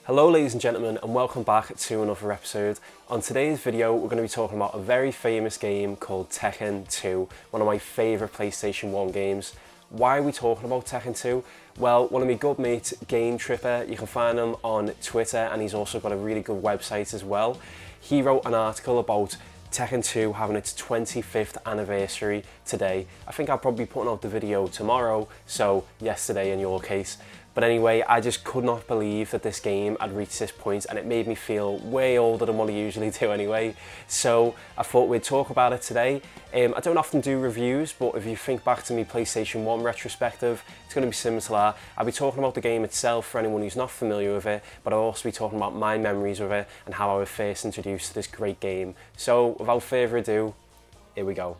Hello ladies and gentlemen, and welcome back to another episode. On today's video we're going to be talking about a very famous game called Tekken 2, one of my favourite PlayStation 1 games. Why are we talking about Tekken 2? Well, one of my good mates, Game Tripper, you can find him on Twitter, and he's also got a really good website as well. He wrote an article about Tekken 2 having its 25th anniversary today. I think I'll probably be putting out the video tomorrow, so yesterday in your case. But anyway, I just could not believe that this game had reached this point, and it made me feel way older than what I usually do anyway. So I thought we'd talk about it today. I don't often do reviews, but if you think back to me PlayStation 1 retrospective, it's going to be similar to that. I'll be talking about the game itself for anyone who's not familiar with it, but I'll also be talking about my memories with it and how I was first introduced to this great game. So without further ado, here we go.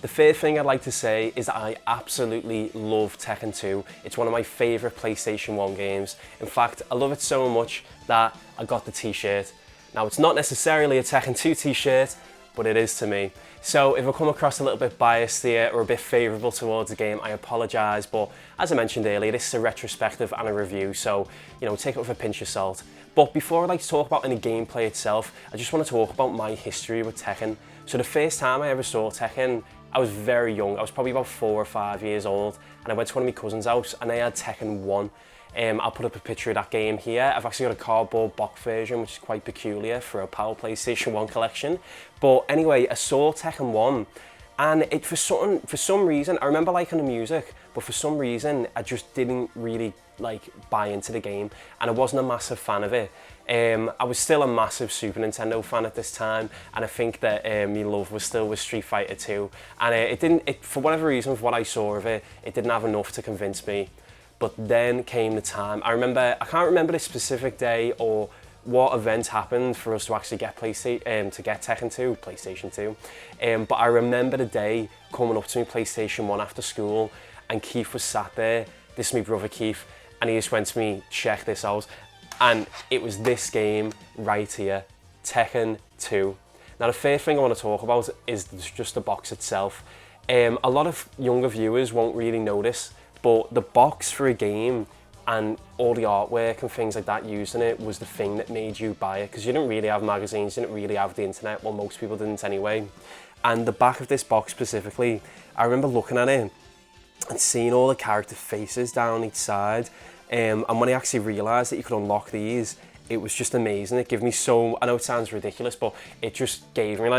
The first thing I'd like to say is that I absolutely love Tekken 2. It's one of my favourite PlayStation 1 games. In fact, I love it so much that I got the t-shirt. Now, it's not necessarily a Tekken 2 t-shirt, but it is to me. So if I come across a little bit biased here or a bit favourable towards the game, I apologise, but as I mentioned earlier, this is a retrospective and a review, so, you know, take it with a pinch of salt. But before I like to talk about any gameplay itself, I just want to talk about my history with Tekken. So the first time I ever saw Tekken, I was very young. I was probably about 4 or 5 years old, and I went to one of my cousin's house and they had Tekken 1. I'll put up a picture of that game here. I've actually got a cardboard box version, which is quite peculiar for a PAL PlayStation 1 collection. But anyway, I saw Tekken 1, and for some reason, I remember liking the music, but for some reason, I just didn't really buy into the game, and I wasn't a massive fan of it. I was still a massive Super Nintendo fan at this time, and I think that my love was still with Street Fighter 2. And for whatever reason, for what I saw of it, it didn't have enough to convince me. But then came the time. I can't remember the specific day or what event happened for us to actually get Tekken 2, PlayStation 2. But I remember the day coming up to me PlayStation 1 after school, and Keith was sat there. This is my brother Keith, and he just went to me, check this out. And it was this game right here, Tekken 2. Now the first thing I want to talk about is just the box itself. A lot of younger viewers won't really notice, but the box for a game and all the artwork and things like that used in it was the thing that made you buy it, because you didn't really have magazines, you didn't really have the internet, well, most people didn't anyway. And the back of this box specifically, I remember looking at it and seeing all the character faces down each side. And when I actually realised that you could unlock these, it was just amazing. It gave me I know it sounds ridiculous, but it just gave me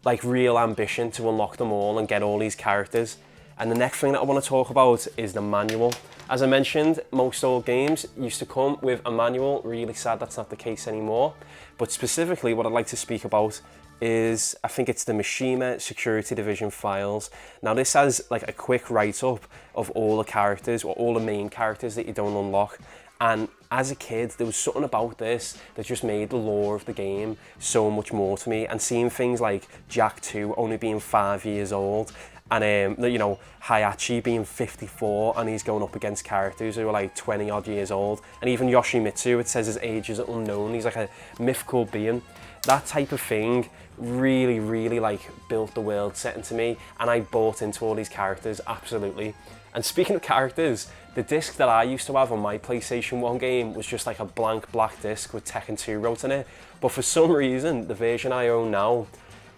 like real ambition to unlock them all and get all these characters. And the next thing that I want to talk about is the manual. As I mentioned, most old games used to come with a manual. Really sad that's not the case anymore. But specifically what I'd like to speak about is, I think it's the Mishima Security Division files. Now this has like a quick write-up of all the characters, or all the main characters that you don't unlock. And as a kid, there was something about this that just made the lore of the game so much more to me. And seeing things like Jack 2 only being 5 years old, and you know, Hayachi being 54, and he's going up against characters who are like 20 odd years old. And even Yoshimitsu, it says his age is unknown, he's like a mythical being. That type of thing really built the world setting to me, and I bought into all these characters, absolutely. And speaking of characters, the disc that I used to have on my PlayStation 1 game was just like a blank black disc with Tekken 2 wrote in it. But for some reason, the version I own now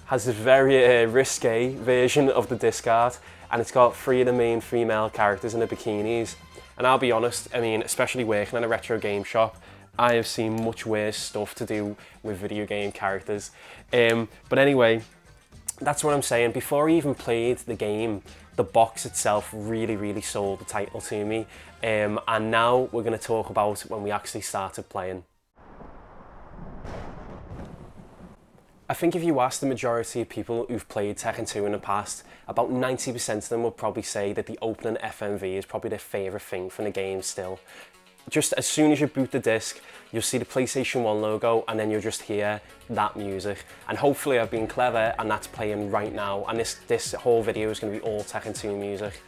has this very risque version of the disc art, and it's got 3 of the main female characters in the bikinis. And I'll be honest, I mean, especially working in a retro game shop, I have seen much worse stuff to do with video game characters. But anyway, that's what I'm saying. Before I even played the game, the box itself really sold the title to me. And now we're going to talk about when we actually started playing. I think if you ask the majority of people who've played Tekken 2 in the past, about 90% of them will probably say that the opening FMV is probably their favourite thing from the game still. Just as soon as you boot the disc, you'll see the PlayStation 1 logo, and then you'll just hear that music. And hopefully I've been clever and that's playing right now, and this whole video is going to be all Tekken 2 music.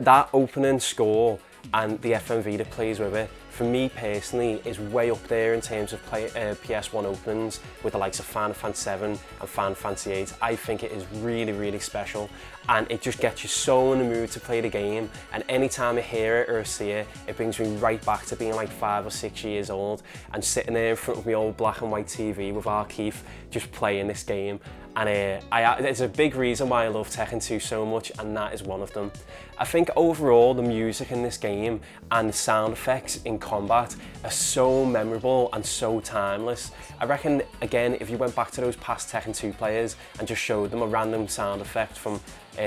That opening score and the FMV that plays with it for me personally, is way up there in terms of PS1 openings with the likes of Final Fantasy 7 and Final Fantasy 8. I think it is really, really special, and it just gets you so in the mood to play the game, and anytime I hear it or see it, it brings me right back to being like 5 or 6 years old and sitting there in front of my old black and white TV with our Keith just playing this game. And there's a big reason why I love Tekken 2 so much, and that is one of them. I think overall the music in this game and the sound effects in combat are so memorable and so timeless. I reckon, again, if you went back to those past Tekken 2 players and just showed them a random sound effect from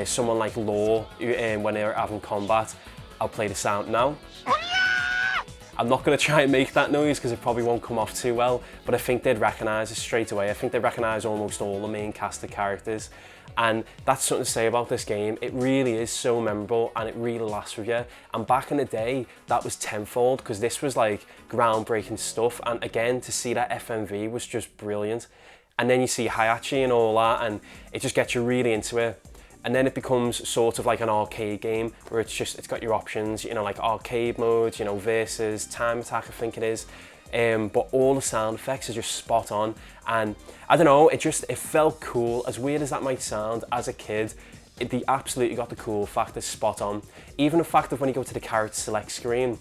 someone like Law when they were having combat, I'll play the sound now. I'm not going to try and make that noise because it probably won't come off too well, but I think they'd recognise it straight away. I think they'd recognise almost all the main cast of characters, and that's something to say about this game. It really is so memorable and it really lasts with you. And back in the day, that was tenfold because this was like groundbreaking stuff, and again, to see that FMV was just brilliant. And then you see Hayachi and all that, and it just gets you really into it. And then it becomes sort of like an arcade game where it's got your options, you know, like arcade modes, you know, versus time attack, I think it is. But all the sound effects are just spot on. And I don't know, it felt cool. As weird as that might sound, as a kid, they absolutely got the cool factor spot on. Even the fact that when you go to the character select screen,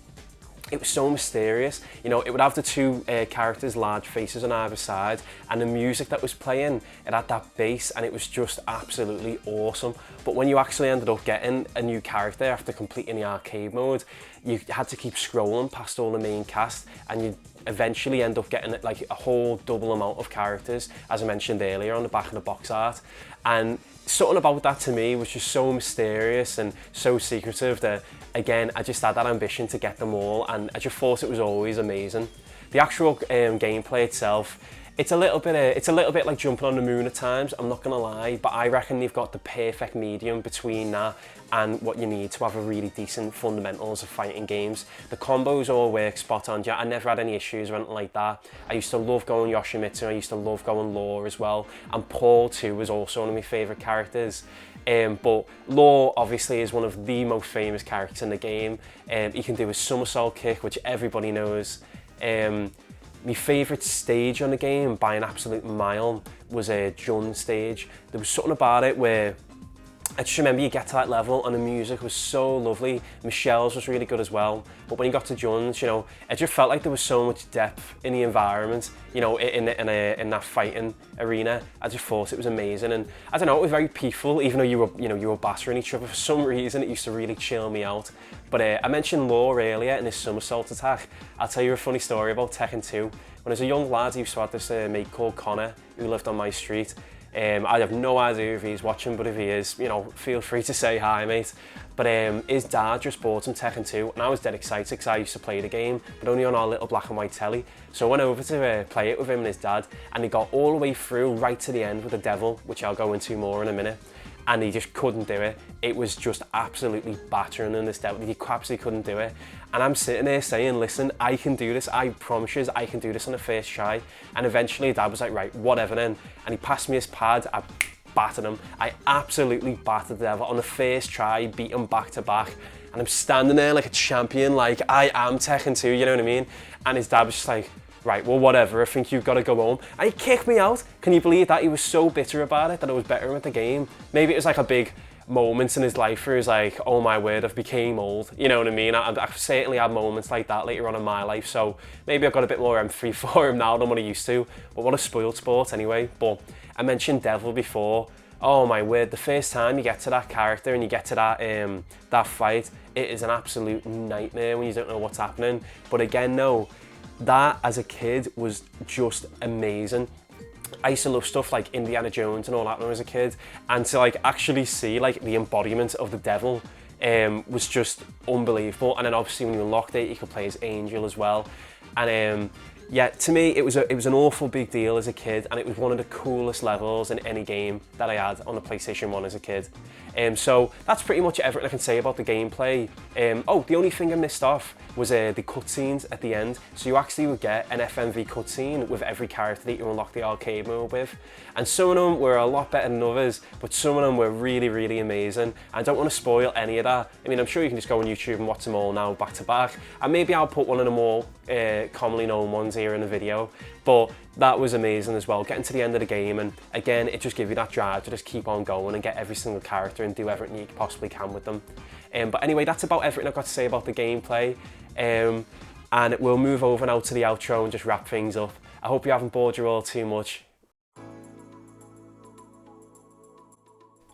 it was so mysterious. You know, it would have the two characters' large faces on either side, and the music that was playing, it had that bass, and it was just absolutely awesome. But when you actually ended up getting a new character after completing the arcade mode, you had to keep scrolling past all the main cast, and you eventually end up getting like a whole double amount of characters, as I mentioned earlier, on the back of the box art. And something about that to me was just so mysterious and so secretive that, again, I just had that ambition to get them all, and I just thought it was always amazing. The actual gameplay itself, it's a little bit like jumping on the moon at times, I'm not gonna lie, but I reckon they've got the perfect medium between that and what you need to have a really decent fundamentals of fighting games. The combos all work spot on. I never had any issues or anything like that. I used to love going Yoshimitsu, I used to love going Law as well, and Paul too was also one of my favourite characters. But Law obviously is one of the most famous characters in the game. He can do his somersault kick, which everybody knows. My favourite stage on the game by an absolute mile was a Jun stage. There was something about it where I just remember you get to that level and the music was so lovely. Michelle's was really good as well. But when you got to Jun's, you know, it just felt like there was so much depth in the environment, you know, in that fighting arena. I just thought it was amazing. And I don't know, it was very peaceful, even though you were battering each other. For some reason, it used to really chill me out. But I mentioned Law earlier in his somersault attack. I'll tell you a funny story about Tekken 2. When I was a young lad, I used to have this mate called Connor, who lived on my street. I have no idea if he's watching, but if he is, you know, feel free to say hi, mate. But his dad just bought him Tekken 2, and I was dead excited because I used to play the game, but only on our little black and white telly. So I went over to play it with him and his dad, and he got all the way through right to the end with the devil, which I'll go into more in a minute. And he just couldn't do it. It was just absolutely battering in this devil. He absolutely couldn't do it. And I'm sitting there saying, listen, I can do this. I promise you, I can do this on the first try. And eventually Dad was like, right, whatever then. And he passed me his pad. I battered him. I absolutely battered the devil on the first try, beat him back to back. And I'm standing there like a champion, like I am Tekken 2, you know what I mean? And his dad was just like, right, well, whatever, I think you've got to go home. And he kicked me out. Can you believe that? He was so bitter about it that I was better at the game. Maybe it was like a big moment in his life where he's like, oh my word, I've became old. You know what I mean? I've certainly had moments like that later on in my life. So maybe I've got a bit more empathy for him now than what I used to. But what a spoiled sport anyway. But I mentioned Devil before. Oh my word, the first time you get to that character and you get to that fight, it is an absolute nightmare when you don't know what's happening. But again, no. That, as a kid, was just amazing. I used to love stuff like Indiana Jones and all that when I was a kid, and to like actually see like the embodiment of the devil was just unbelievable. And then obviously when you unlocked it, you could play as Angel as well. And Yeah, to me, it was an awful big deal as a kid, and it was one of the coolest levels in any game that I had on the PlayStation 1 as a kid. So that's pretty much everything I can say about the gameplay. Oh, the only thing I missed off was the cutscenes at the end. So you actually would get an FMV cutscene with every character that you unlock the arcade mode with. And some of them were a lot better than others, but some of them were really, really amazing. I don't want to spoil any of that. I mean, I'm sure you can just go on YouTube and watch them all now back to back. And maybe I'll put one of the more commonly known ones here in the video. But that was amazing as well, getting to the end of the game, and again, it just gives you that drive to just keep on going and get every single character and do everything you possibly can with them. But anyway, that's about everything I've got to say about the gameplay. And we'll move over now to the outro and just wrap things up. I hope you haven't bored you all too much.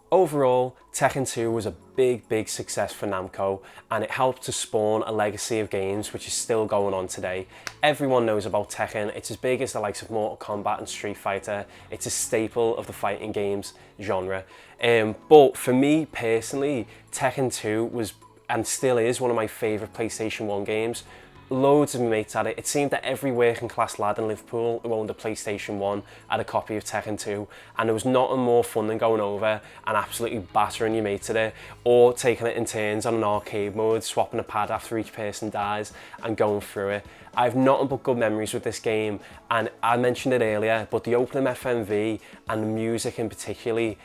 Overall, Tekken 2 was a big success for Namco, and it helped to spawn a legacy of games which is still going on today. Everyone knows about Tekken. It's as big as the likes of Mortal Kombat and Street Fighter. It's a staple of the fighting games genre. But for me personally, Tekken 2 was and still is one of my favourite PlayStation 1 games. Loads of my mates had it. It seemed that every working class lad in Liverpool who owned a PlayStation 1 had a copy of Tekken 2, and there was nothing more fun than going over and absolutely battering your mates at it, or taking it in turns on an arcade mode, swapping a pad after each person dies and going through it. I have nothing but good memories with this game, and I mentioned it earlier, but the opening FMV and the music in particular,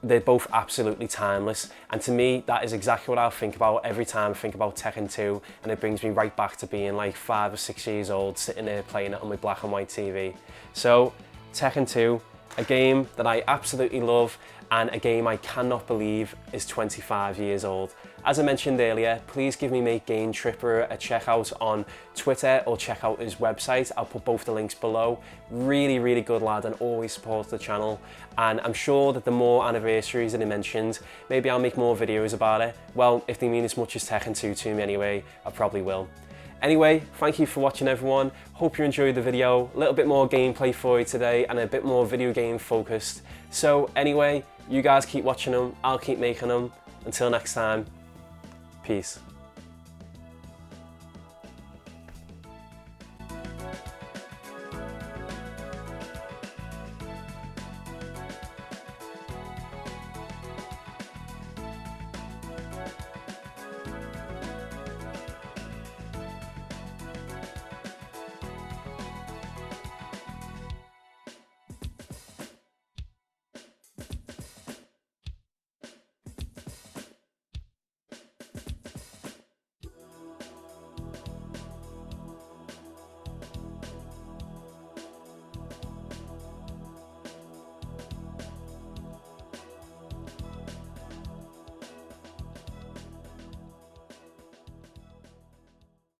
they're both absolutely timeless, and to me that is exactly what I'll think about every time I think about Tekken 2, and it brings me right back to being like 5 or 6 years old sitting there playing it on my black and white TV. So Tekken 2, a game that I absolutely love, and a game I cannot believe is 25 years old. As I mentioned earlier, please give me mate Game Tripper a check out on Twitter or check out his website. I'll put both the links below. Really good lad and always supports the channel. And I'm sure that the more anniversaries that he mentioned, maybe I'll make more videos about it. Well, if they mean as much as Tekken 2 to me anyway, I probably will. Anyway, thank you for watching everyone. Hope you enjoyed the video. A little bit more gameplay for you today and a bit more video game focused. So anyway, you guys keep watching them, I'll keep making them. Until next time, peace.